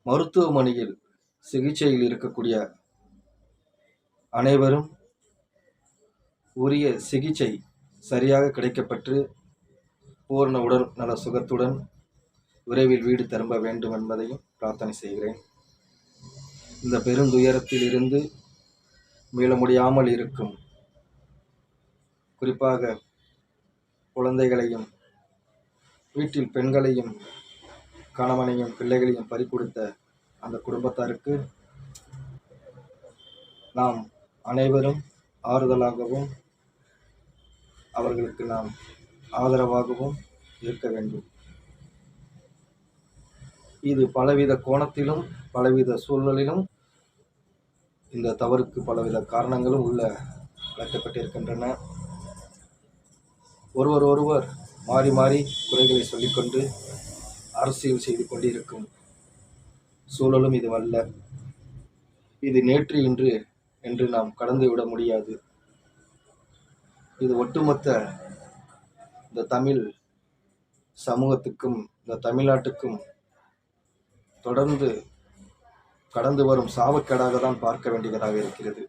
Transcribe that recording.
மருத்துவமனையில் சிகிச்சையில் இருக்கக்கூடிய அனைவரும் உரிய சிகிச்சை சரியாக கிடைக்கப்பெற்று பூரண உடல் நல சுகத்துடன் விரைவில் வீடு திரும்ப வேண்டும் என்பதையும் பிரார்த்தனை செய்கிறேன். இந்த பெருந்துயரத்தில் இருந்து மீள முடியாமல் இருக்கும், குறிப்பாக குழந்தைகளையும் வீட்டில் பெண்களையும் கணவனையும் பிள்ளைகளையும் பறிகொடுத்த அந்த குடும்பத்தாருக்கு நாம் அனைவரும் ஆறுதலாகவும் அவர்களுக்கு நாம் ஆதரவாகவும் இருக்க வேண்டும். இது பலவித கோணத்திலும் பலவித சூழலிலும் இந்த தவறுக்கு பலவித காரணங்களும் உள்ள அழைக்கப்பட்டிருக்கின்றன. ஒருவர் மாறி மாறி குறைகளை சொல்லிக்கொண்டு அரசியல் செய்து கொண்டிருக்கும் சூழலும் இது அல்ல. இது நேற்று இன்று என்று நாம் கடந்து விட முடியாது. இது ஒட்டுமொத்த இந்த தமிழ் சமூகத்துக்கும் இந்த தமிழ்நாட்டுக்கும் தொடர்ந்து கடந்து வரும் சாபக்கேடாக தான் பார்க்க வேண்டியதாக இருக்கிறது.